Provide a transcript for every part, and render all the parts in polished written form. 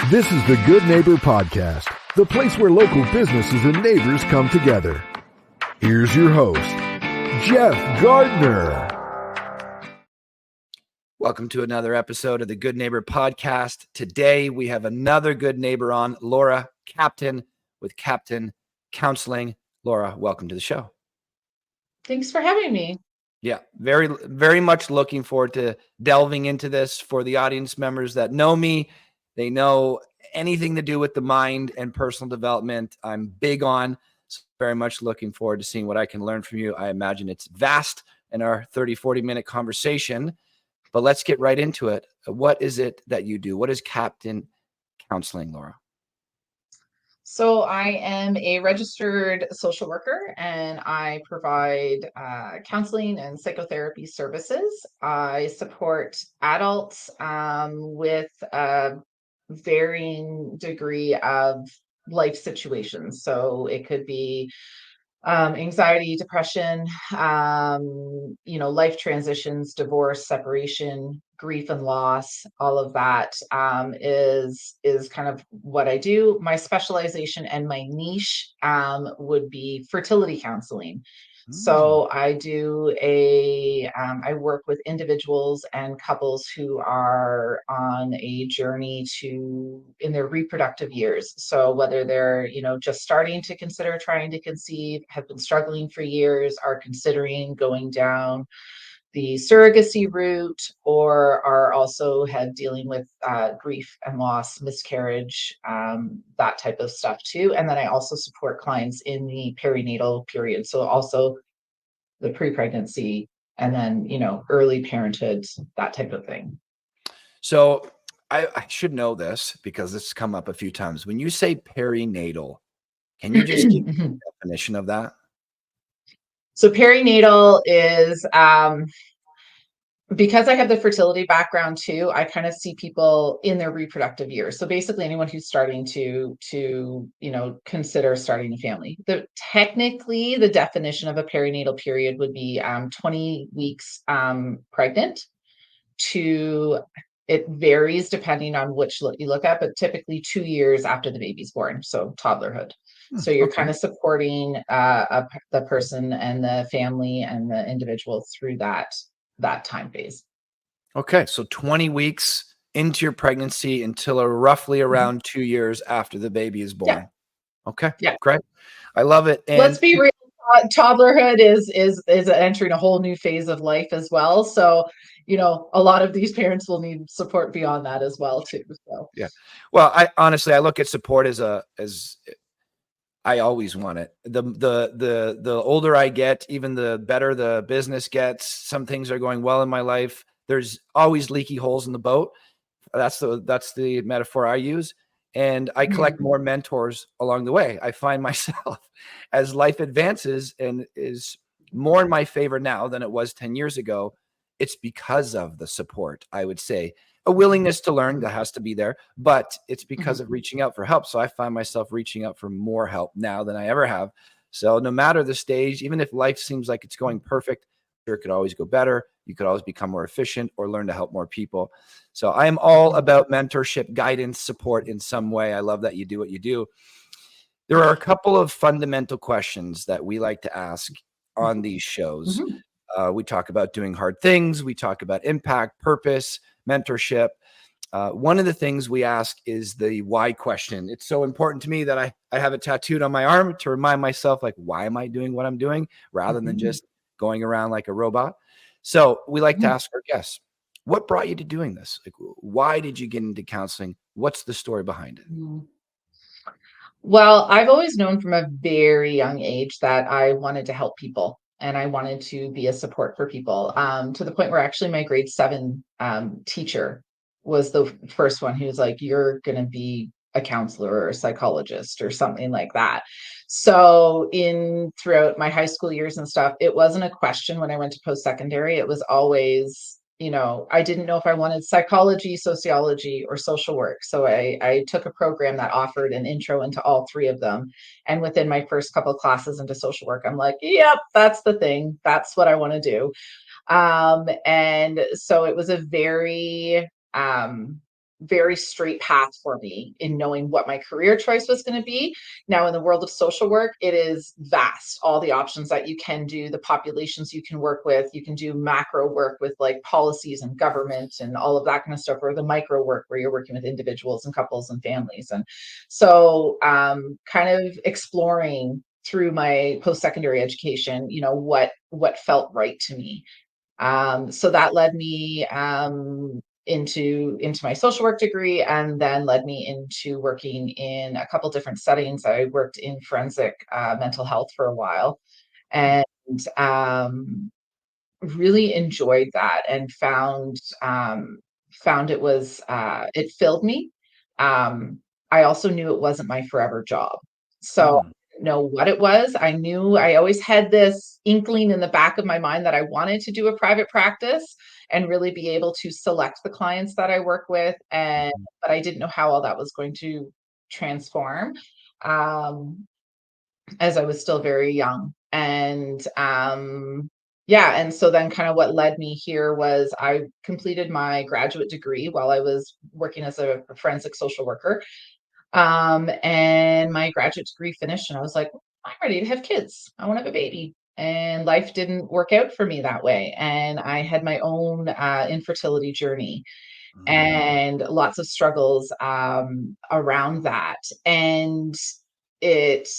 This is the Good Neighbor Podcast, the place where local businesses and neighbors come together. Here's your host, Jeff Gardner. Welcome to another episode of the Good Neighbor Podcast. Today, we have another good neighbor on, Lorra, Kapteyn with Kapteyn Counselling. Lorra, welcome to the show. Thanks for having me. Yeah, very much looking forward to delving into this. For the audience members that know me, they know anything to do with the mind and personal development I'm big on. So very much looking forward to seeing what I can learn from you. I imagine it's vast in our 30-40 minute conversation, but let's get right into it. What is it that you do? What is Kapteyn Counselling, Lorra? So I am a registered social worker and I provide counseling and psychotherapy services. I support adults with a varying degree of life situations. So it could be anxiety, depression, life transitions, divorce, separation, grief and loss, all of that is kind of what I do. My specialization and my niche would be fertility counseling. So I I work with individuals and couples who are on a journey in their reproductive years. So whether they're, just starting to consider trying to conceive, have been struggling for years, are considering going down the surrogacy route, or are also dealing with grief and loss, miscarriage, that type of stuff too. And then I also support clients in the perinatal period. So also the pre-pregnancy and then, early parenthood, that type of thing. So I should know this because this has come up a few times. When you say perinatal, can you just give me a definition of that? So perinatal is, because I have the fertility background too, I kind of see people in their reproductive years. So basically anyone who's starting to consider starting a family. Technically, the definition of a perinatal period would be 20 weeks pregnant to, it varies depending on which you look at, but typically 2 years after the baby's born. So toddlerhood. So you're kind of supporting the person and the family and the individual through that time phase. Okay. So 20 weeks into your pregnancy until roughly around 2 years after the baby is born. Yeah. Okay. Yeah. Great. I love it. And let's be real. Toddlerhood is entering a whole new phase of life as well. So, a lot of these parents will need support beyond that as well too. So yeah. Well, I look at support as I always want it. The older I get, even the better the business gets. Some things are going well in my life. There's always leaky holes in the boat. That's the metaphor I use. And I collect more mentors along the way. I find myself as life advances and is more in my favor now than it was 10 years ago. It's because of the support, I would say. A willingness to learn that has to be there, but it's because of reaching out for help. So I find myself reaching out for more help now than I ever have. So no matter the stage, even if life seems like it's going perfect, it could always go better. You could always become more efficient or learn to help more people. So I am all about mentorship, guidance, support in some way. I love that you do what you do. There are a couple of fundamental questions that we like to ask on these shows. We talk about doing hard things. We talk about impact, purpose, mentorship. One of the things we ask is the why question. It's so important to me that I have it tattooed on my arm to remind myself, like, why am I doing what I'm doing rather than just going around like a robot? So we like to ask our guests, what brought you to doing this? Like, why did you get into counseling? What's the story behind it? Well, I've always known from a very young age that I wanted to help people and I wanted to be a support for people, to the point where actually my grade 7 teacher was the first one who was like, you're going to be a counselor or a psychologist or something like that. So throughout my high school years and stuff, it wasn't a question when I went to post-secondary. It was always, I didn't know if I wanted psychology, sociology, or social work. So I took a program that offered an intro into all three of them. And within my first couple of classes into social work, I'm like, yep, that's the thing. That's what I want to do. And so it was a very very straight path for me in knowing what my career choice was going to be. Now, in the world of social work, it is vast. All the options that you can do, the populations you can work with, you can do macro work with like policies and government and all of that kind of stuff, or the micro work where you're working with individuals and couples and families. And so kind of exploring through my post-secondary education, you know, what felt right to me. So that led me into my social work degree, and then led me into working in a couple different settings. I worked in forensic mental health for a while, and really enjoyed that, and found it was it filled me. I also knew it wasn't my forever job, so Mm. I didn't know what it was. I knew I always had this inkling in the back of my mind that I wanted to do a private practice and really be able to select the clients that I work with, and but I didn't know how all that was going to transform. Um, as I was still very young. And yeah, and so then kind of what led me here was I completed my graduate degree while I was working as a forensic social worker. And my graduate degree finished, and I was like, I'm ready to have kids. I want to have a baby. And life didn't work out for me that way. And I had my own infertility journey and lots of struggles around that. And it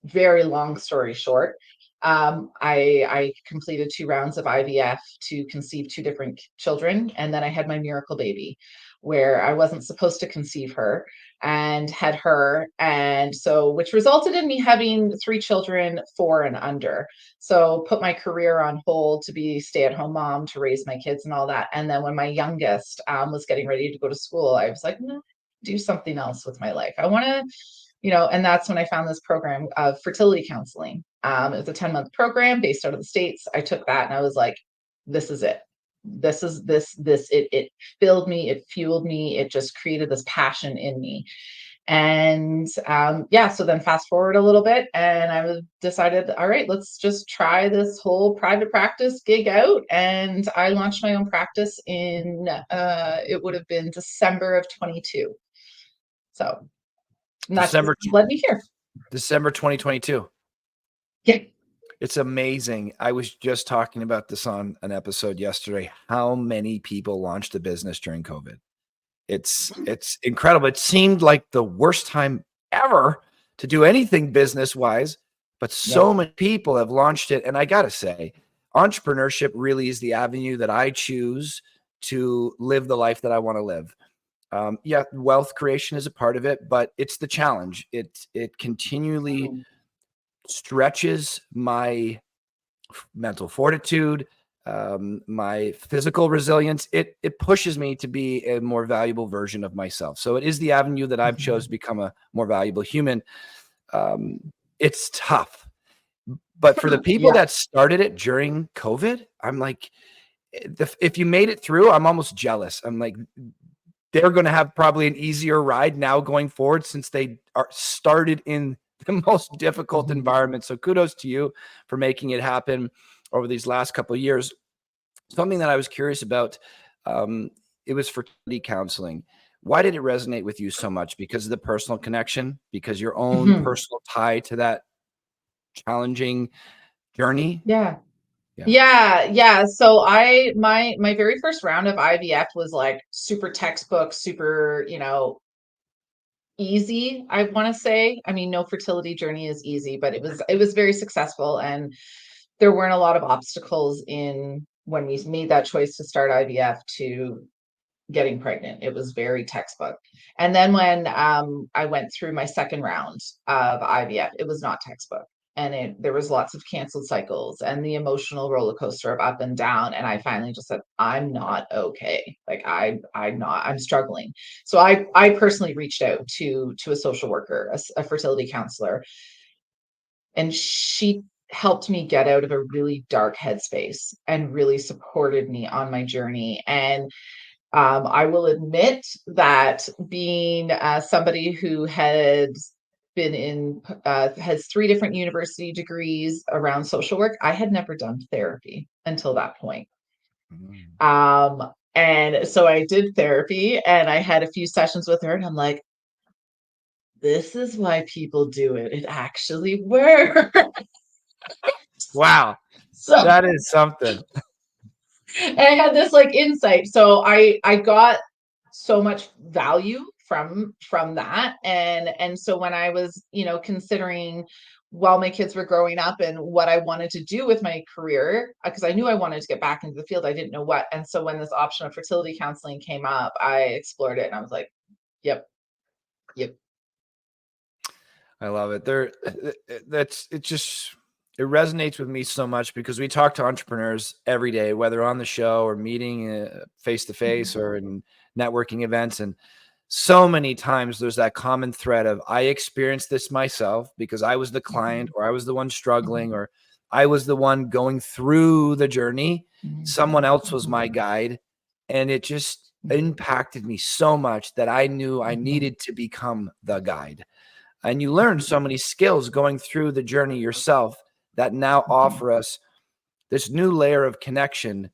very long story short, I completed 2 rounds of IVF to conceive 2 different children, and then I had my miracle baby, where I wasn't supposed to conceive her, and had her, and so which resulted in me having 3 children, 4 and under. So put my career on hold to be stay-at-home mom to raise my kids and all that. And then when my youngest was getting ready to go to school, I was like, no, do something else with my life. I want to, and that's when I found this program of fertility counseling. It was a 10-month program based out of the States. I took that and I was like, this is it. It filled me, it fueled me, it just created this passion in me. And yeah, so then fast forward a little bit, and decided, all right, let's just try this whole private practice gig out. And I launched my own practice in it would have been December of 22. So that's December led me here. December 2022. Yeah. It's amazing. I was just talking about this on an episode yesterday. How many people launched a business during COVID? It's incredible. It seemed like the worst time ever to do anything business wise, but so many people have launched it. And I got to say, entrepreneurship really is the avenue that I choose to live the life that I want to live. Yeah, wealth creation is a part of it, but it's the challenge. It continually stretches my mental fortitude, my physical resilience. It pushes me to be a more valuable version of myself. So it is the avenue that I've chose to become a more valuable human. It's tough, but for the people that started it during COVID, I'm like, if you made it through, I'm almost jealous. I'm like, they're going to have probably an easier ride now going forward, since they are started in the most difficult environment. So kudos to you for making it happen over these last couple of years. Something that I was curious about, it was fertility counseling. Why did it resonate with you so much? Because of the personal connection, because your own personal tie to that challenging journey? Yeah. Yeah. So my very first round of IVF was like super textbook, super, easy, I want to say. I mean, no fertility journey is easy, but it was very successful, and there weren't a lot of obstacles in when we made that choice to start IVF to getting pregnant. It was very textbook. And then when I went through my second round of IVF, it was not textbook. And there was lots of canceled cycles and the emotional roller coaster of up and down. And I finally just said, I'm not okay. Like I'm struggling. So I personally reached out to a social worker, a fertility counselor, and she helped me get out of a really dark headspace and really supported me on my journey. And I will admit that being somebody who has 3 different university degrees around social work, I had never done therapy until that point. And so I did therapy and I had a few sessions with her and I'm like, this is why people do it. It actually works. Wow. So That is something. and I had this like insight. So I got so much value from that. And so when I was, considering while my kids were growing up and what I wanted to do with my career, because I knew I wanted to get back into the field, I didn't know what. And so when this option of fertility counseling came up, I explored it and I was like, yep, yep. I love it. It resonates with me so much because we talk to entrepreneurs every day, whether on the show or meeting face to face or in networking events. And so many times there's that common thread of I experienced this myself because I was the client or I was the one struggling or I was the one going through the journey. Someone else was my guide. And it just impacted me so much that I knew I needed to become the guide. And you learn so many skills going through the journey yourself that now offer us this new layer of connection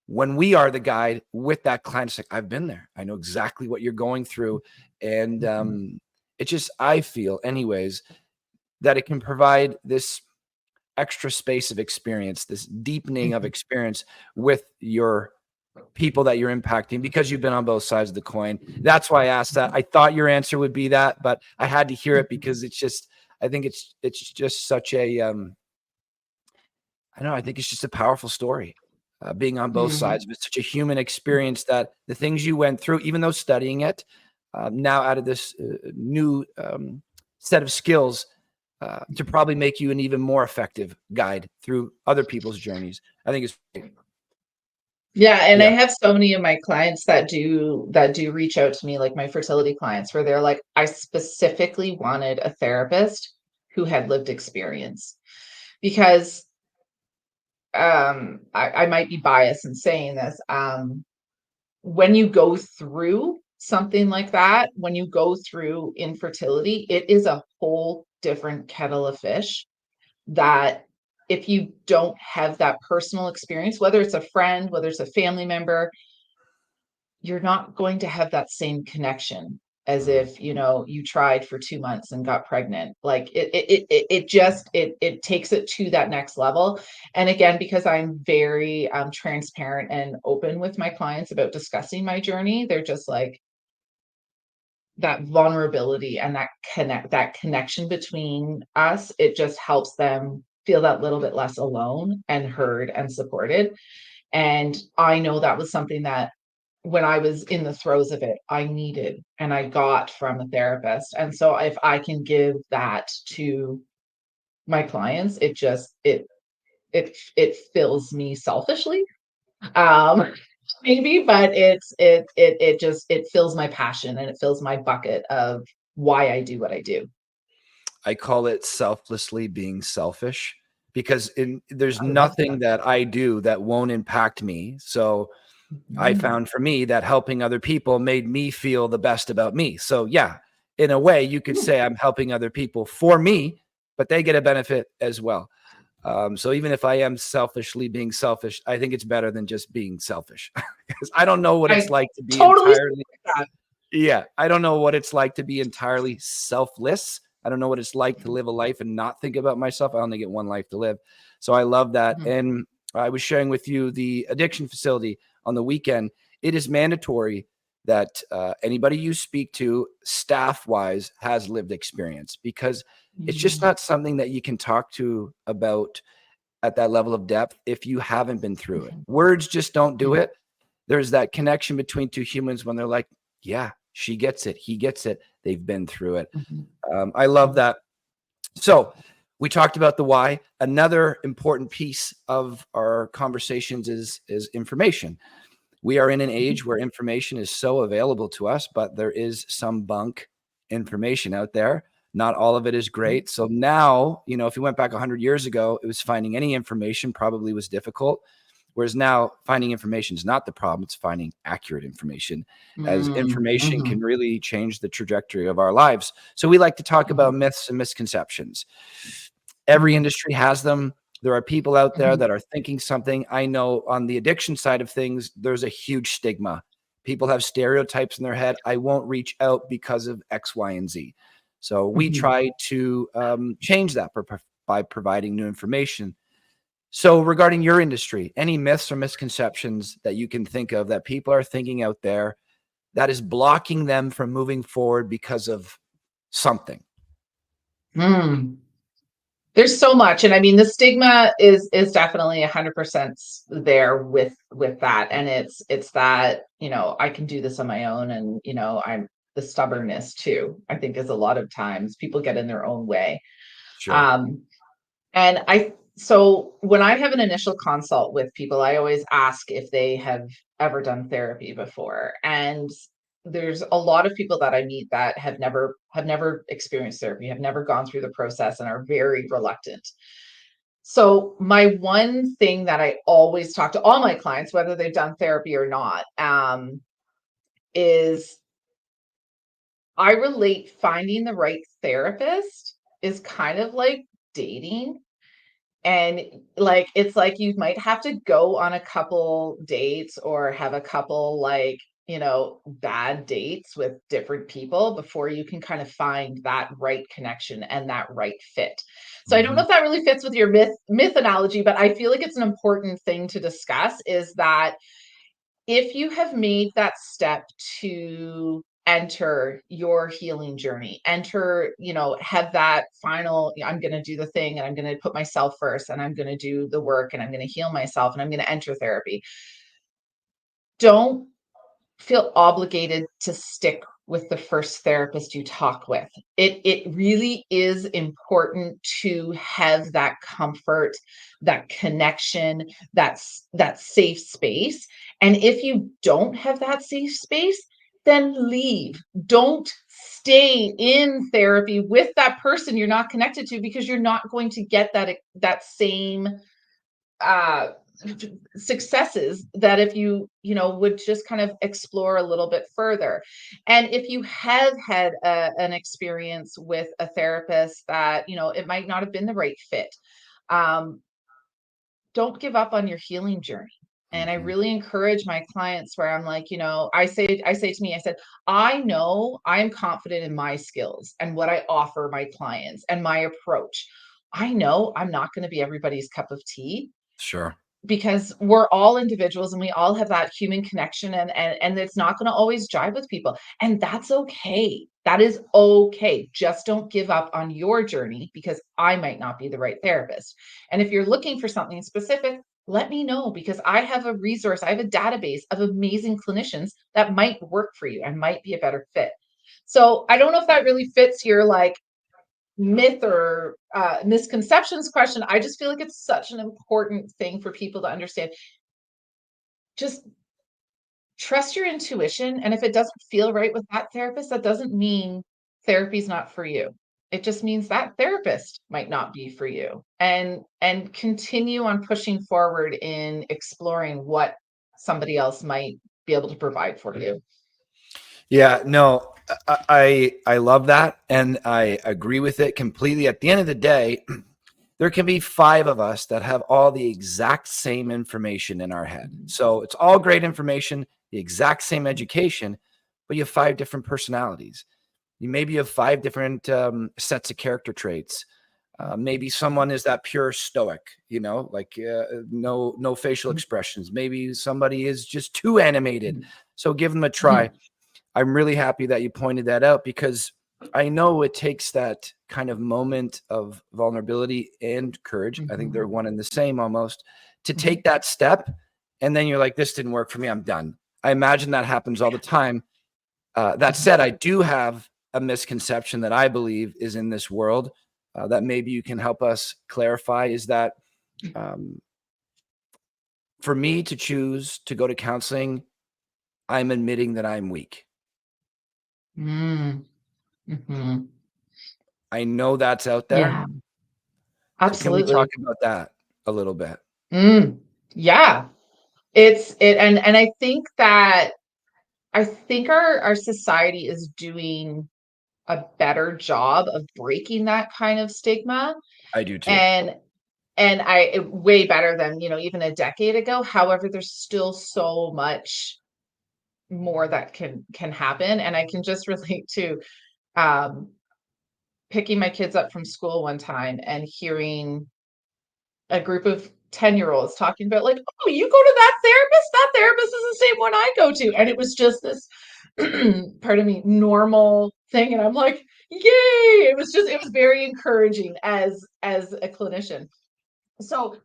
when we are the guide with that client. It's like, I've been there. I know exactly what you're going through. And I feel anyways, that it can provide this extra space of experience, this deepening of experience with your people that you're impacting because you've been on both sides of the coin. That's why I asked that. I thought your answer would be that, but I had to hear it because I think it's just such a, I think it's just a powerful story. Being on both sides of it, such a human experience that the things you went through, even though studying it, now out of this new set of skills to probably make you an even more effective guide through other people's journeys. I think it's great. Yeah, and I Yeah. have so many of my clients that do reach out to me, like my fertility clients, where they're like, I specifically wanted a therapist who had lived experience because I might be biased in saying this. When you go through something like that, when you go through infertility, it is a whole different kettle of fish that if you don't have that personal experience, whether it's a friend, whether it's a family member, you're not going to have that same connection as if you tried for 2 months and got pregnant. Like it takes it to that next level. And again, because I'm very transparent and open with my clients about discussing my journey, they're just like, that vulnerability and that connection between us, it just helps them feel that little bit less alone and heard and supported. And I know that was something that when I was in the throes of it, I needed and I got from a therapist. And so if I can give that to my clients, it fills me selfishly. Um maybe, but it fills my passion and it fills my bucket of why I do what I do. I call it selflessly being selfish because there's I love nothing that I do that won't impact me. So I that. found for me that helping other people made me feel the best about me. So yeah, in a way you could say I'm helping other people for me, but they get a benefit as well. So even if I am selfishly being selfish, I think it's better than just being selfish because I don't know what it's I like to be totally entirely. support that. Yeah, I don't know what it's like to be entirely selfless. I don't know what it's like to live a life and not think about myself. I only get one life to live. So I love that. Mhm. And I was sharing with you the addiction facility on the weekend. It is mandatory that anybody you speak to, staff wise, has lived experience because it's just not something that you can talk to about at that level of depth if you haven't been through it. Words just don't do it. There's that connection between two humans when they're like, yeah, she gets it. He gets it. They've been through it. I love that. So we talked about the why. Another important piece of our conversations is information. We are in an age where information is so available to us, but there is some bunk information out there. Not all of it is great. So now, if you went back 100 years ago, it was finding any information probably was difficult. Whereas now finding information is not the problem. It's finding accurate information, as information can really change the trajectory of our lives. So we like to talk about myths and misconceptions. Every industry has them. There are people out there that are thinking something. I know on the addiction side of things, there's a huge stigma. People have stereotypes in their head. I won't reach out because of X, Y, and Z. So we try to change that by providing new information. So regarding your industry, any myths or misconceptions that you can think of that people are thinking out there that is blocking them from moving forward because of something? There's so much. And I mean, the stigma is definitely 100% there with that. And it's that, I can do this on my own. And, I'm the stubbornness too, I think, is a lot of times people get in their own way. Sure. And so when I have an initial consult with people, I always ask if they have ever done therapy before. And there's a lot of people that I meet that have never experienced therapy, have never gone through the process, and are very reluctant. So my one thing that I always talk to all my clients, whether they've done therapy or not, is I relate finding the right therapist is kind of like dating. And like, it's like you might have to go on a couple dates or have a couple bad dates with different people before you can kind of find that right connection and that right fit. So I don't know if that really fits with your myth analogy, but I feel like it's an important thing to discuss, is that if you have made that step to enter your healing journey, have that final, I'm going to do the thing, and I'm going to put myself first, and I'm going to do the work, and I'm going to heal myself, and I'm going to enter therapy. Don't feel obligated to stick with the first therapist you talk with. It really is important to have that comfort, that connection, that safe space. And if you don't have that safe space, then leave. Don't stay in therapy with that person you're not connected to, because you're not going to get that same uh successes that if you would just kind of explore a little bit further. And if you have had an experience with a therapist that it might not have been the right fit, don't give up on your healing journey. And I really encourage my clients, where I'm like, I say to me, I said, I know I'm confident in my skills and what I offer my clients and my approach. I know I'm not going to be everybody's cup of tea. Sure. Because we're all individuals and we all have that human connection, and it's not going to always jive with people. And that's okay. That is okay. Just don't give up on your journey, because I might not be the right therapist. And if you're looking for something specific, let me know, because I have a resource. I have a database of amazing clinicians that might work for you and might be a better fit. So I don't know if that really fits your myth or misconceptions question. I just feel like it's such an important thing for people to understand. Just trust your intuition. And if it doesn't feel right with that therapist, that doesn't mean therapy's not for you. It just means that therapist might not be for you. And continue on pushing forward in exploring what somebody else might be able to provide for you. Yeah, no, I love that, and I agree with it completely. At the end of the day, there can be 5 of us that have all the exact same information in our head. So it's all great information, the exact same education, but you have 5 different personalities. Maybe you have 5 different sets of character traits. Maybe someone is that pure stoic, no facial expressions. Maybe somebody is just too animated. So give them a try. I'm really happy that you pointed that out, because I know it takes that kind of moment of vulnerability and courage. I think they're one and the same almost, to take that step. And then you're like, this didn't work for me, I'm done. I imagine that happens all the time. That said, I do have a misconception that I believe is in this world that maybe you can help us clarify, is that for me to choose to go to counseling, I'm admitting that I'm weak. I know that's out there. Yeah, So can we absolutely. talk about that a little bit? Yeah, and I think our society is doing a better job of breaking that kind of stigma. I do too. And way better than, even a decade ago. However, there's still so much more that can happen. And I can just relate to picking my kids up from school one time and hearing a group of 10-year-olds talking about like, oh, you go to that therapist is the same one I go to. And it was just this, pardon me, normal thing. And I'm like, yay. It was very encouraging as a clinician. So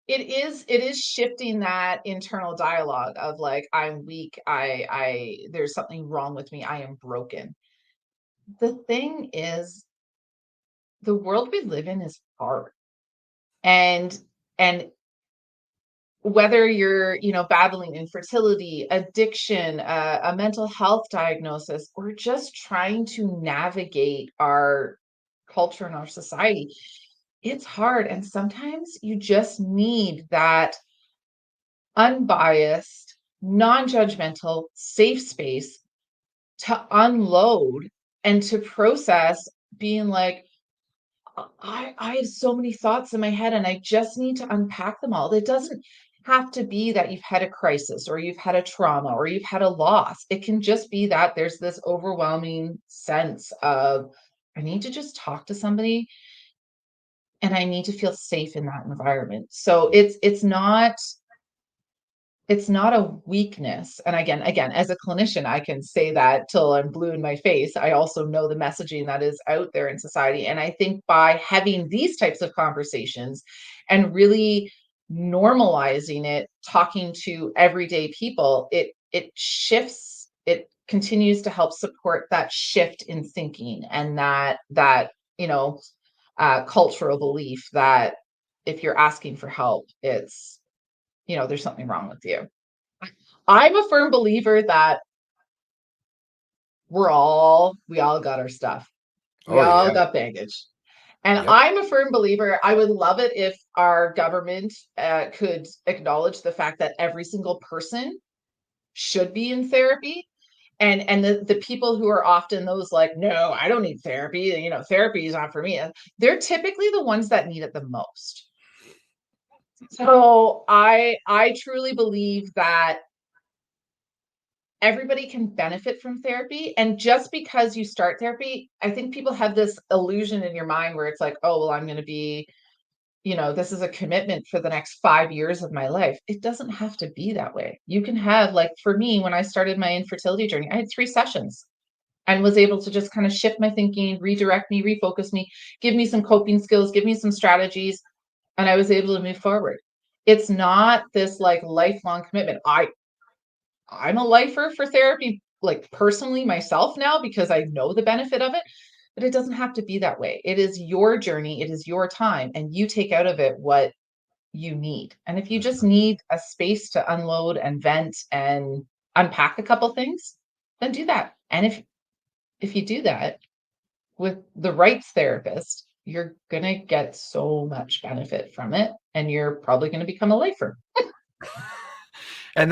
it is shifting that internal dialogue of like, I'm weak. There's something wrong with me. I am broken. The thing is, the world we live in is hard. And whether you're, battling infertility, addiction, a mental health diagnosis, or just trying to navigate our culture and our society, it's hard. And sometimes you just need that unbiased, non-judgmental, safe space to unload and to process, being like, I have so many thoughts in my head and I just need to unpack them all. It doesn't have to be that you've had a crisis or you've had a trauma or you've had a loss. It can just be that there's this overwhelming sense of, I need to just talk to somebody and I need to feel safe in that environment. So it's not a weakness. And again, as a clinician, I can say that till I'm blue in my face. I also know the messaging that is out there in society. And I think by having these types of conversations and really normalizing it, talking to everyday people, it shifts, it continues to help support that shift in thinking and that cultural belief that if you're asking for help, it's there's something wrong with you. I'm a firm believer that we all got our stuff. We Oh all yeah. got baggage. And Yep. I'm a firm believer. I would love it if our government could acknowledge the fact that every single person should be in therapy. And the people who are often those like, no, I don't need therapy. Therapy is not for me. They're typically the ones that need it the most. So I truly believe that everybody can benefit from therapy. And just because you start therapy, I think people have this illusion in your mind where it's like, oh, well, I'm going to be, this is a commitment for the next 5 years of my life. It doesn't have to be that way. You can have, like, for me, when I started my infertility journey, I had 3 sessions and was able to just kind of shift my thinking, redirect me, refocus me, give me some coping skills, give me some strategies. And I was able to move forward. It's not this like lifelong commitment. I'm a lifer for therapy, like personally myself now, because I know the benefit of it, but it doesn't have to be that way. It is your journey. It is your time, and you take out of it what you need. And if you just need a space to unload and vent and unpack a couple things, then do that. And if you do that with the right therapist, you're going to get so much benefit from it, and you're probably going to become a lifer. And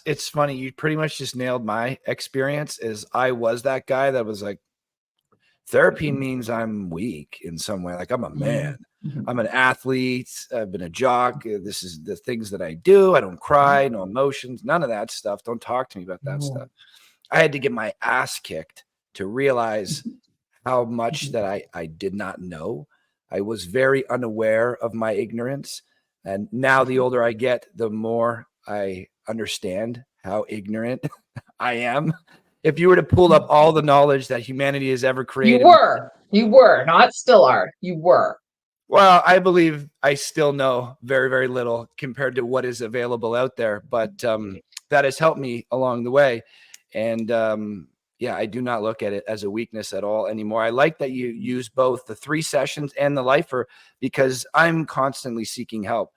it's funny. You pretty much just nailed my experience. Is I was that guy that was like, therapy means I'm weak in some way. Like I'm a man. Mm-hmm. I'm an athlete. I've been a jock. This is the things that I do. I don't cry, no emotions, none of that stuff. Don't talk to me about that stuff. I had to get my ass kicked to realize how much that I did not know. I was very unaware of my ignorance. And now the older I get, the more I understand how ignorant I am. If you were to pull up all the knowledge that humanity has ever created. You were, not still are. You were. Well, I believe I still know very, very little compared to what is available out there, but that has helped me along the way. And yeah, I do not look at it as a weakness at all anymore. I like that you use both the 3 sessions and the lifer, because I'm constantly seeking help.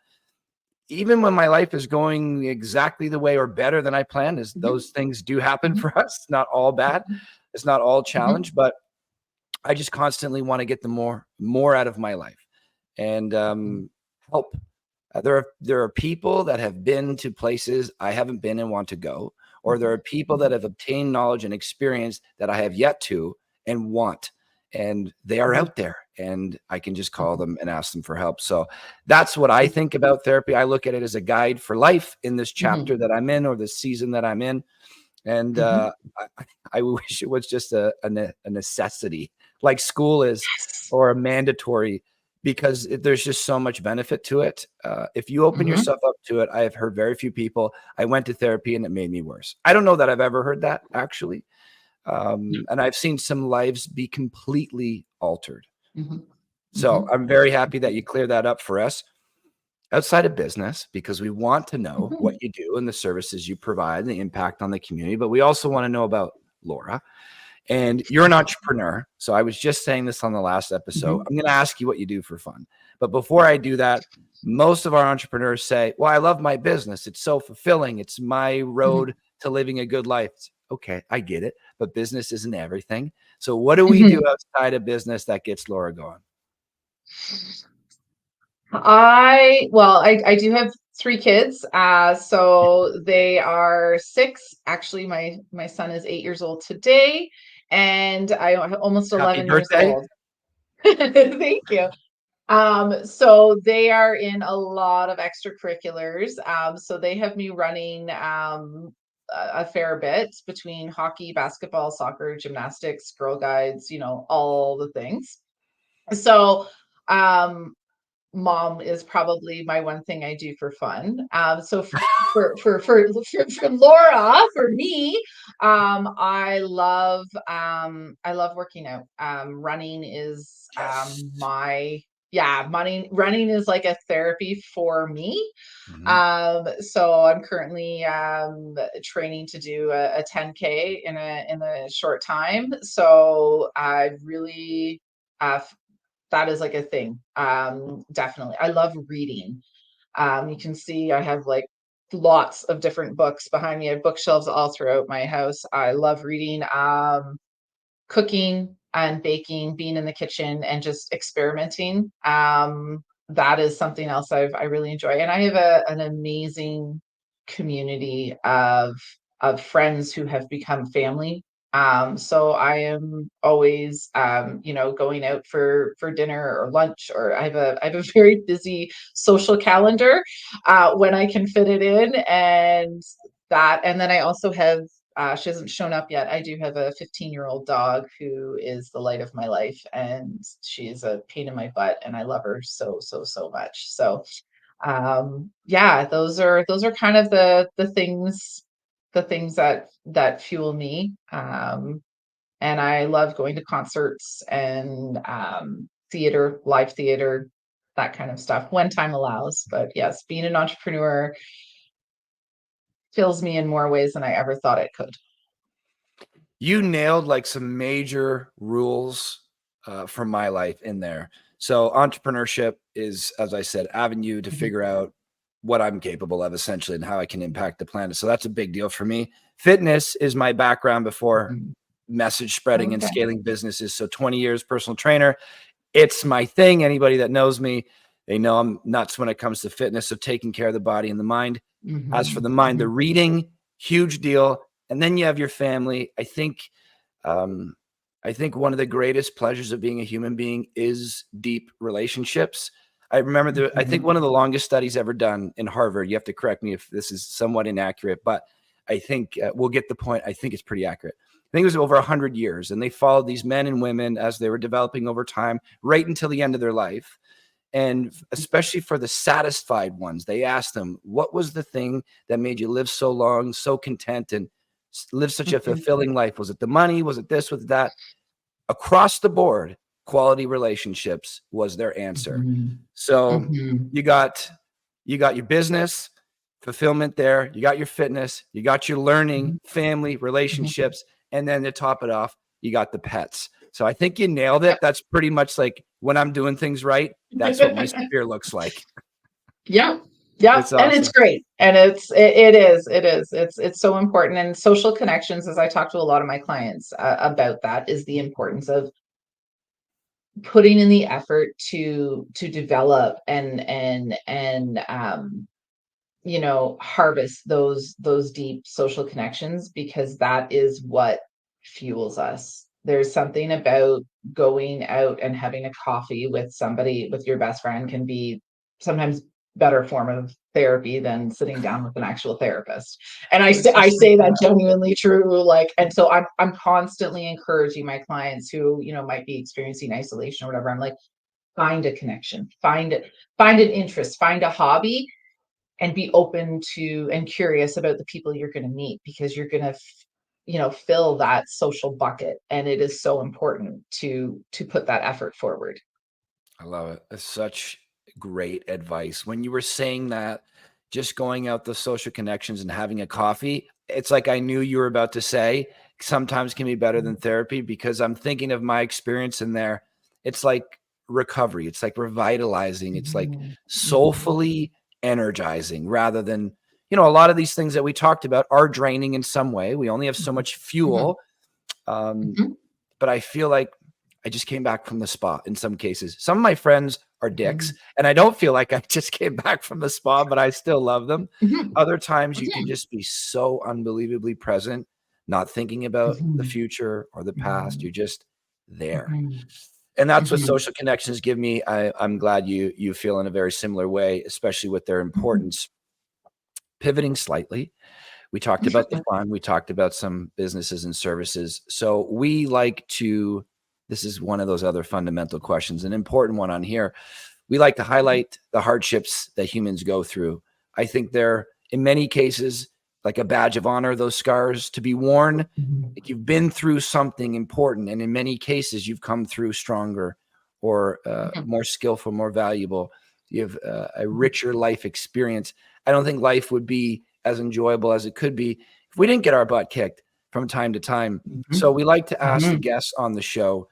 Even when my life is going exactly the way or better than I planned, as those things do happen for us. It's not all bad. It's not all challenge, but I just constantly want to get the more out of my life and help. There are people that have been to places I haven't been and want to go, or there are people that have obtained knowledge and experience that I have yet to and want. and they are out there, and I can just call them and ask them for help. So that's what I think about therapy. I look at it as a guide for life in this chapter that I'm in, or this season that I'm in. And I wish it was just a necessity, like school is, or a mandatory, because there's just so much benefit to it. If you open yourself up to it, I have heard very few people, I went to therapy and it made me worse. I don't know that I've ever heard that, actually. And I've seen some lives be completely altered. So I'm very happy that you cleared that up for us outside of business, because we want to know what you do and the services you provide and the impact on the community. But we also want to know about Lorra. And you're an entrepreneur. So I was just saying this on the last episode. I'm going to ask you what you do for fun. But before I do that, most of our entrepreneurs say, well, I love my business. It's so fulfilling. It's my road to living a good life. Okay, I get it. But business isn't everything. So what do we do outside of business that gets Lorra going? I do have 3 kids. So they are 6. Actually, my son is 8 years old today, and I almost 11 years old. Thank you. So they are in a lot of extracurriculars. So they have me running a fair bit between hockey, basketball, soccer, gymnastics, Girl Guides, all the things. So mom is probably my one thing I do for fun. So for Lorra, for me, I love working out. Running is running is like a therapy for me. So I'm currently training to do a 10K in a short time. So I really that is like a thing. Definitely. I love reading. You can see I have like lots of different books behind me. I have bookshelves all throughout my house. I love reading, cooking and baking, being in the kitchen and just experimenting. That is something else I really enjoy. And I have an amazing community of friends who have become family. So I am always, going out for dinner or lunch, or I have a very busy social calendar, when I can fit it in, and then I also have, she hasn't shown up yet. I do have a 15-year-old dog who is the light of my life, and she is a pain in my butt, and I love her so, so, so much. So, those are kind of the things that fuel me. And I love going to concerts and theater, live theater, that kind of stuff when time allows. But yes, being an entrepreneur fills me in more ways than I ever thought it could. You nailed like some major rules from my life in there. So entrepreneurship is, as I said, avenue to figure out what I'm capable of, essentially, and how I can impact the planet. So that's a big deal for me. Fitness is my background before message spreading and scaling businesses. So 20 years personal trainer. It's my thing. Anybody that knows me, they know I'm nuts when it comes to fitness. So taking care of the body and the mind. As for the mind, the reading, huge deal. And then you have your family. I think one of the greatest pleasures of being a human being is deep relationships. I remember I think one of the longest studies ever done in Harvard, you have to correct me if this is somewhat inaccurate, but I think we'll get the point. I think it's pretty accurate. I think it was over 100 years, and they followed these men and women as they were developing over time, right until the end of their life. And especially for the satisfied ones, they asked them, what was the thing that made you live so long, so content, and live such a fulfilling life? Was it the money? Was it this? Was it that? Across the board, quality relationships was their answer. So you got your business fulfillment there. You got your fitness. You got your learning, family, relationships. And then to top it off, you got the pets. So I think you nailed it. That's pretty much like when I'm doing things right, that's what my sphere looks like. Yeah. It's awesome. And it's great. And it's so important. And social connections, as I talk to a lot of my clients about, that is the importance of putting in the effort to develop and harvest those deep social connections, because that is what fuels us. There's something about going out and having a coffee with somebody, with your best friend, can be sometimes better form of therapy than sitting down with an actual therapist. And This I is say that genuinely true. Like, and so I'm constantly encouraging my clients who, might be experiencing isolation or whatever. I'm like, find a connection, find an interest, find a hobby, and be open to and curious about the people you're going to meet, because you're going to fill that social bucket, and it is so important to put that effort forward. I love it. It's such great advice. When you were saying that, just going out the social connections and having a coffee, it's like I knew you were about to say sometimes can be better than therapy, because I'm thinking of my experience in there. It's like recovery, it's like revitalizing, it's like Mhm, mhm, soulfully energizing rather than, a lot of these things that we talked about are draining in some way. We only have so mhm, much mhm, fuel. Um, mhm, but I feel like I just came back from the spa in some cases. Some of my friends are dicks, mhm, and I don't feel like I just came back from the spa, but I still love them. mhm, Other times you can mhm, just be so unbelievably present, not thinking about the mhm, future or the past. mhm, You're just there. mhm, And that's what mhm, social connections give me. I'm glad you feel in a very similar way, especially with their mhm. importance. Pivoting slightly, we talked about the fun. We talked about some businesses and services. So we like to, this is one of those other fundamental questions, an important one on here. We like to highlight the hardships that humans go through. I think they're, in many cases, like a badge of honor, those scars to be worn. Mhm, Like you've been through something important. And in many cases, you've come through stronger or mhm, more skillful, more valuable. You have a mhm, richer life experience. I don't think life would be as enjoyable as it could be if we didn't get our butt kicked from time to time. So mhm, we like to ask the mhm, guests on the show,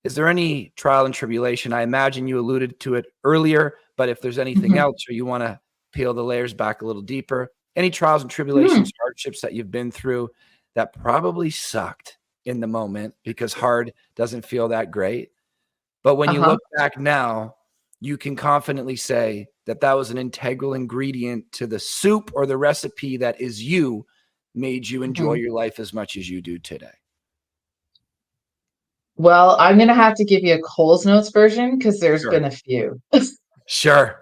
is there any trial and tribulation? I imagine you alluded to it earlier, but if there's anything mhm, else or you want to peel the layers back a little deeper, any trials and mhm, tribulations, hardships that you've been through that probably sucked in the moment because hard doesn't feel that great. But when you uh-huh, look back now, you can confidently say that that was an integral ingredient to the soup or the recipe that is you, made you enjoy mhm. your life as much as you do today. Well, I'm gonna have to give you a Coles Notes version because there's Sure. been a few. Sure.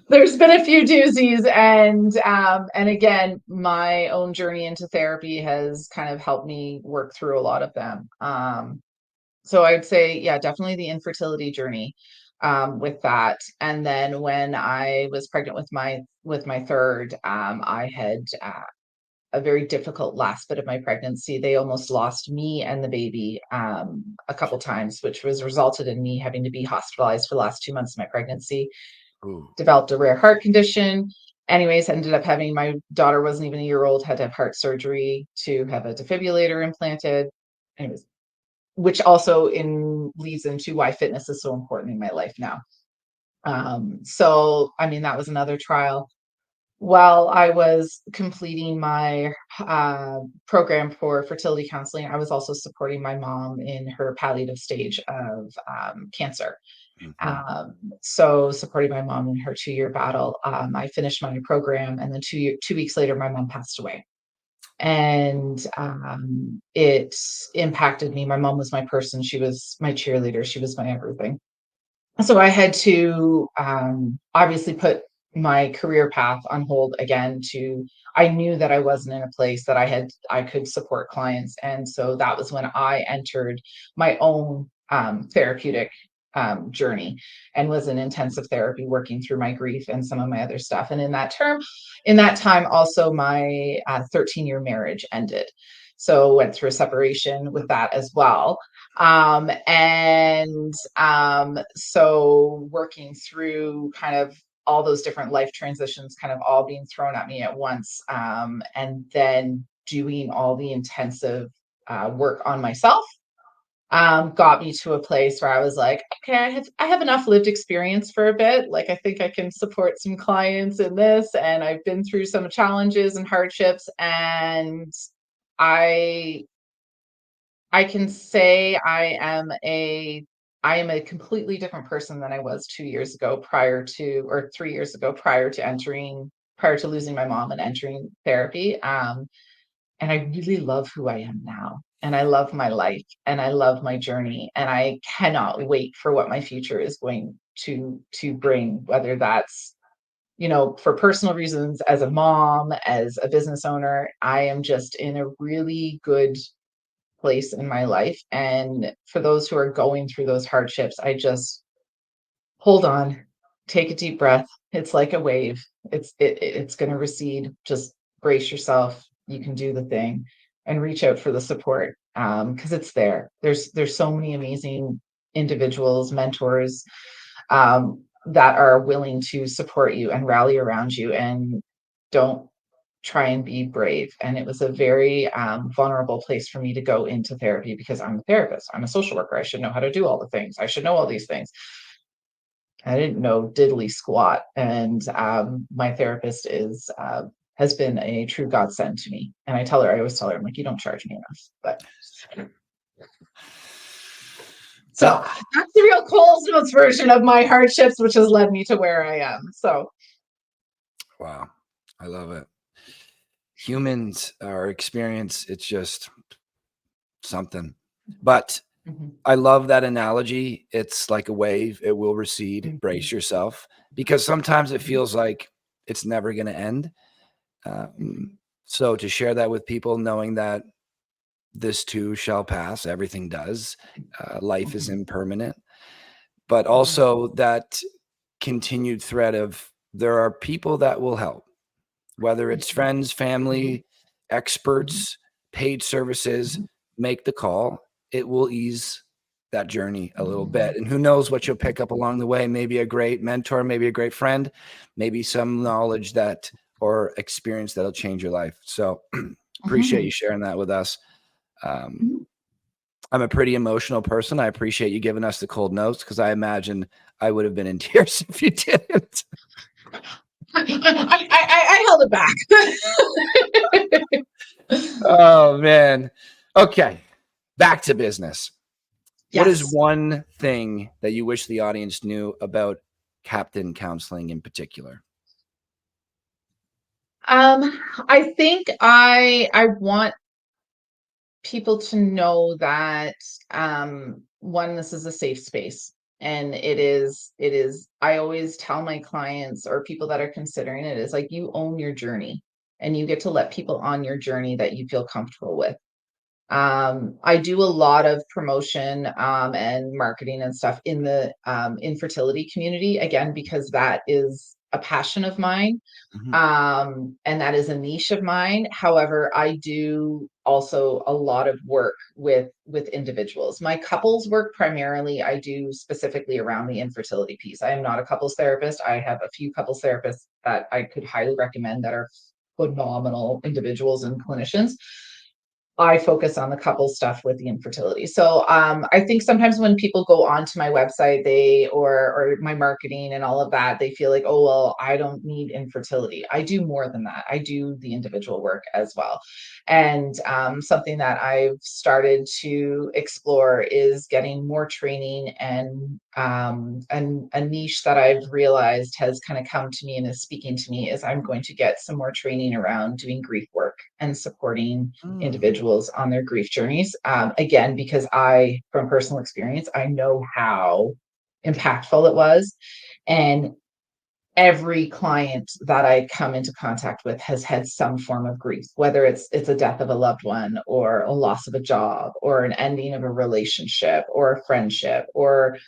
There's been a few doozies, and again, my own journey into therapy has kind of helped me work through a lot of them. So I'd say, yeah, definitely the infertility journey, with that. And then when I was pregnant with my third, I had a very difficult last bit of my pregnancy. They almost lost me and the baby, a couple times, which was resulted in me having to be hospitalized for the last 2 months of my pregnancy. Ooh. Developed a rare heart condition. Anyways, ended up having, my daughter wasn't even a year old, had to have heart surgery to have a defibrillator implanted. Anyways, which also in leads into why fitness is so important in my life now. So I mean, that was another trial. While I was completing my program for fertility counseling, I was also supporting my mom in her palliative stage of cancer. Mhm. So supporting my mom in her 2-year battle. I finished my program, and then 2 weeks later, my mom passed away, and it impacted me. My mom was my person. She was my cheerleader. She was my everything. So I had to obviously put my career path on hold again. To I knew that I wasn't in a place that I could support clients, and so that was when I entered my own therapeutic journey, and was in intensive therapy, working through my grief and some of my other stuff. And in that time, also my 13-year marriage ended, so went through a separation with that as well. So working through kind of all those different life transitions, kind of all being thrown at me at once, and then doing all the intensive work on myself, got me to a place where I was like, okay, I have enough lived experience for a bit. Like, I think I can support some clients in this, and I've been through some challenges and hardships, and I I can say I am a completely different person than I was 2 years ago, prior to, or 3 years ago, prior to losing my mom and entering therapy. And I really love who I am now. and I love my life and I love my journey, and I cannot wait for what my future is going to bring, whether that's, for personal reasons, as a mom, as a business owner. I am just in a really good place in my life. And for those who are going through those hardships, I just hold on, take a deep breath. It's like a wave. It's going to recede. Just brace yourself. You can do the thing, and reach out for the support, because it's there. There's so many amazing individuals, mentors, that are willing to support you and rally around you, and don't try and be brave. And it was a very vulnerable place for me to go into therapy, because I'm a therapist, I'm a social worker, I should know how to do all the things, I should know all these things. I didn't know diddly squat. And my therapist has been a true godsend to me. And I always tell her, I'm like, you don't charge me enough. But so that's the real Coles Notes version of my hardships, which has led me to where I am. So Wow, I love it. Humans, our experience, it's just something. But I love that analogy. It's like a wave. It will recede. Brace yourself, because sometimes it feels like it's never going to end. So to share that with people, knowing that this too shall pass, everything does. Life is impermanent, but also that continued thread of there are people that will help, whether it's friends, family, experts, paid services. Make the call. It will ease that journey a little bit. And who knows what you'll pick up along the way. Maybe a great mentor, maybe a great friend, maybe some knowledge that or experience that'll change your life. So appreciate you sharing that with us. I'm a pretty emotional person. I appreciate you giving us the cold notes, because I imagine I would have been in tears if you didn't. I held it back. Oh, man. Okay. Back to business. Yes. What is one thing that you wish the audience knew about Kapteyn Counselling in particular? I think I want people to know that, one, this is a safe space. And it is, I always tell my clients or people that are considering it, is like, you own your journey, and you get to let people on your journey that you feel comfortable with. I do a lot of promotion and marketing and stuff in the infertility community, again, because that is a passion of mine. And that is a niche of mine. However, I do also a lot of work with individuals. My couples work primarily, I do specifically around the infertility piece. I am not a couples therapist. I have a few couples therapists that I could highly recommend that are phenomenal individuals and clinicians. I focus on the couple stuff with the infertility. So I think sometimes when people go onto my website, or my marketing and all of that, they feel like, oh, well, I don't need infertility. I do more than that. I do the individual work as well. And something that I've started to explore is getting more training, and a niche that I've realized has kind of come to me and is speaking to me, is I'm going to get some more training around doing grief work and supporting individuals on their grief journeys. Again, because from personal experience, I know how impactful it was. And every client that I come into contact with has had some form of grief, whether it's a death of a loved one, or a loss of a job, or an ending of a relationship, or a friendship, or,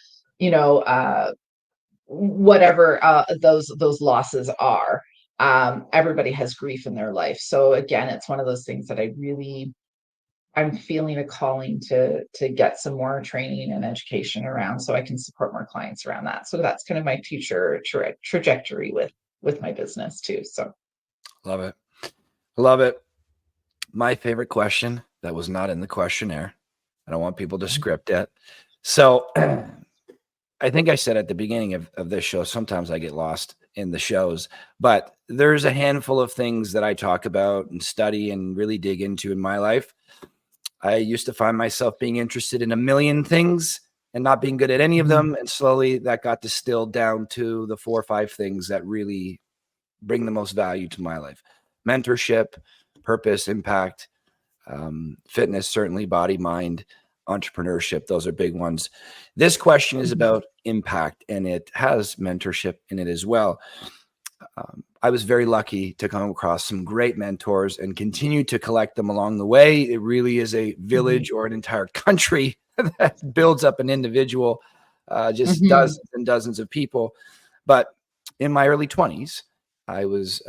whatever those losses are. Everybody has grief in their life. So again, it's one of those things that I'm feeling a calling to get some more training and education around, so I can support more clients around that. So that's kind of my future trajectory with my business too. So Love it. Love it. My favorite question that was not in the questionnaire. I don't want people to script it. So I think I said at the beginning of this show, sometimes I get lost in the shows, but there's a handful of things that I talk about and study and really dig into in my life. I used to find myself being interested in a million things and not being good at any of them. And slowly that got distilled down to the 4 or 5 things that really bring the most value to my life: mentorship, purpose, impact, Fitness, certainly, body, mind, entrepreneurship. Those are big ones. This question is about impact, and it has mentorship in it as well. I was very lucky to come across some great mentors and continue to collect them along the way. It really is a village or an entire country that builds up an individual, just dozens and dozens of people. But in my early 20s, I was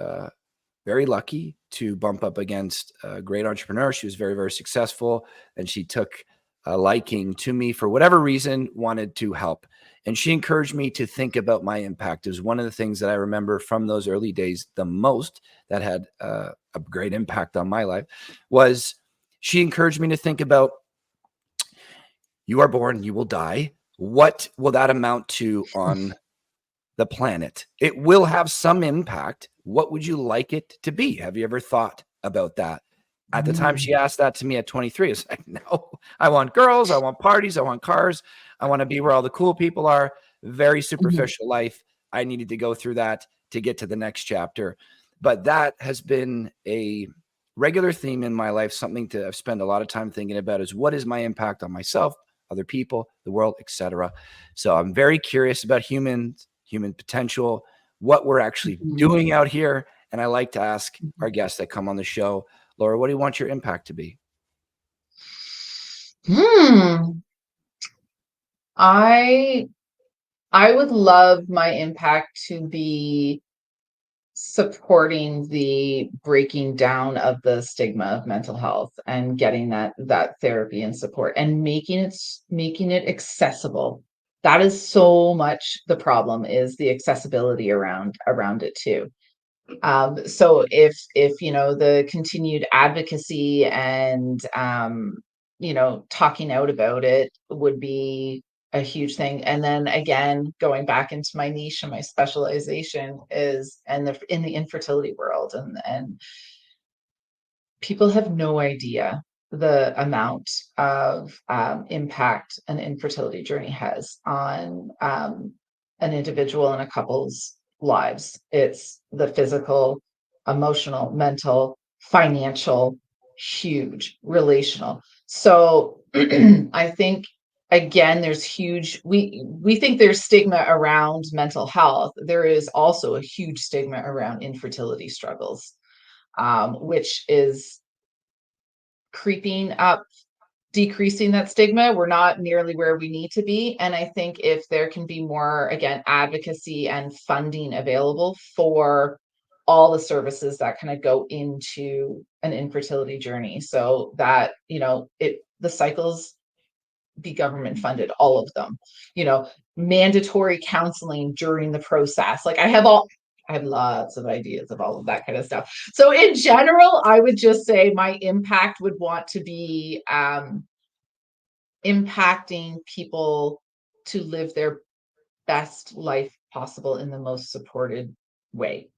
very lucky to bump up against a great entrepreneur. She was very, very successful, and she took a liking to me for whatever reason, wanted to help. And she encouraged me to think about my impact. It was one of the things that I remember from those early days the most that had a great impact on my life was she encouraged me to think about, you are born, you will die. What will that amount to on the planet? It will have some impact. What would you like it to be? Have you ever thought about that? At the time she asked that to me at 23, it's like, no, I want girls, I want parties, I want cars, I want to be where all the cool people are. Very superficial life. I needed to go through that to get to the next chapter. But that has been a regular theme in my life, something to I've spent a lot of time thinking about is what is my impact on myself, other people, the world, etc. So I'm very curious about human potential, what we're actually doing out here. And I like to ask our guests that come on the show, Lorra, what do you want your impact to be? I would love my impact to be supporting the breaking down of the stigma of mental health and getting that therapy and support and making it accessible. That is so much the problem, is the accessibility around it too. So if the continued advocacy and talking out about it would be a huge thing. And then again, going back into my niche and my specialization is in the infertility world, and people have no idea the amount of impact an infertility journey has on an individual and a couple's lives. It's the physical, emotional, mental, financial, huge, relational. So I think, again, there's huge, we think there's stigma around mental health. There is also a huge stigma around infertility struggles, which is creeping up, decreasing that stigma. We're not nearly where we need to be. And I think if there can be more, again, advocacy and funding available for all the services that kind of go into an infertility journey, so that, the cycles be government funded, all of them, mandatory counseling during the process. Like I have lots of ideas of all of that kind of stuff. So in general, I would just say my impact would want to be impacting people to live their best life possible in the most supported way,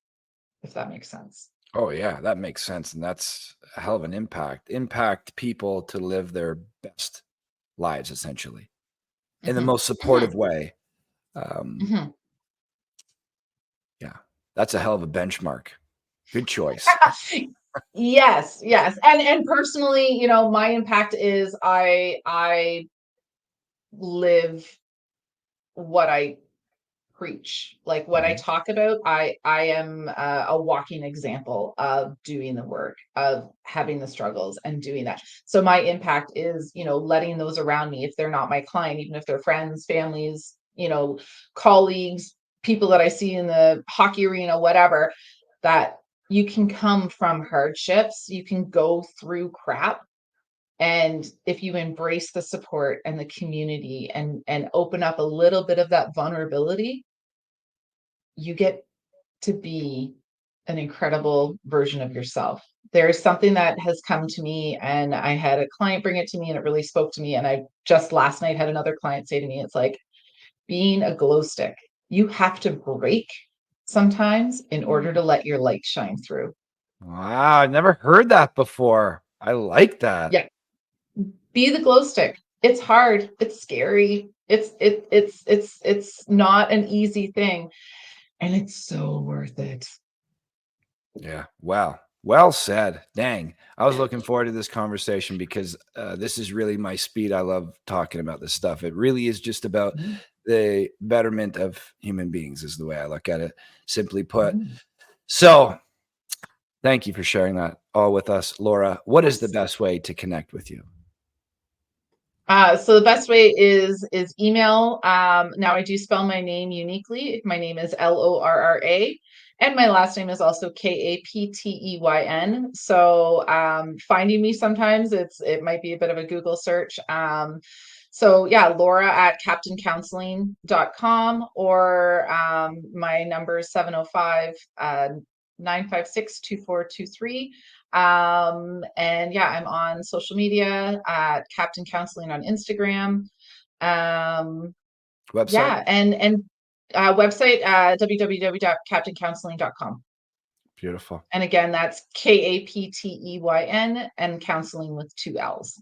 if that makes sense. Oh yeah, that makes sense. And that's a hell of an impact people to live their best lives, essentially, in the most supportive way. Yeah, that's a hell of a benchmark. Good choice. Yes. And personally, my impact is I live what I preach. Like what I talk about, I am a walking example of doing the work, of having the struggles and doing that. So my impact is, letting those around me, if they're not my client, even if they're friends, families, colleagues, people that I see in the hockey arena, whatever, that you can come from hardships, you can go through crap. And if you embrace the support and the community and open up a little bit of that vulnerability, you get to be an incredible version of yourself. There's something that has come to me, and I had a client bring it to me, and it really spoke to me. And I just last night had another client say to me, it's like being a glow stick. You have to break sometimes in order to let your light shine through. Wow, I've never heard that before. I like that. Yeah. Be the glow stick. It's hard. It's scary. It's not an easy thing. And it's so worth it. Yeah. Wow. Well said. Dang. I was looking forward to this conversation because this is really my speed. I love talking about this stuff. It really is just about Mhm. the betterment of human beings is the way I look at it, simply put. Mhm. So thank you for sharing that all with us, Lorra. What is the Yes. best way to connect with you? So the best way is email. Now I do spell my name uniquely. My name is Lorra, and my last name is also Kapteyn. So finding me sometimes it might be a bit of a Google search. So yeah, Lorra at kapteyncounselling.com, or my number is 705 956 2423. And yeah, I'm on social media at Kapteyn Counselling on Instagram. Website? Yeah, and website www.kapteyncounselling.com. Beautiful. And again, that's Kapteyn and counseling with 2 L's.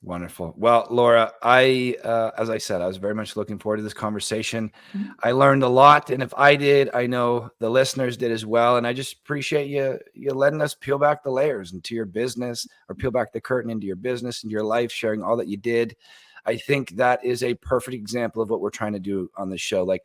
Wonderful. Well, Lorra, as I said, I was very much looking forward to this conversation. Mhm. I learned a lot, and if I did, I know the listeners did as well. And I just appreciate you letting us peel back the layers into your business, or peel back the curtain into your business and your life, sharing all that you did. I think that is a perfect example of what we're trying to do on this show. Like,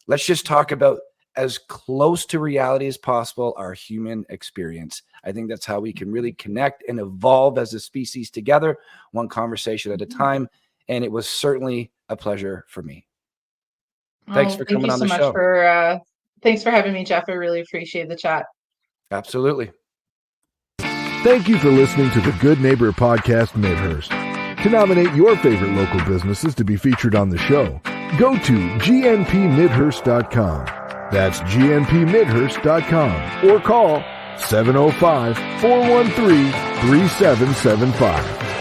let's just talk about as close to reality as possible our human experience. I think that's how we can really connect and evolve as a species together, one conversation at a time. And it was certainly a pleasure for me. Thanks Oh, for thank coming you on so the much show. for thanks for having me, Jeff. I really appreciate the chat. Absolutely. Thank you for listening to the Good Neighbor Podcast Midhurst. To nominate your favorite local businesses to be featured on the show, go to gnpmidhurst.com. That's gnpmidhurst.com, or call 705-413-3775.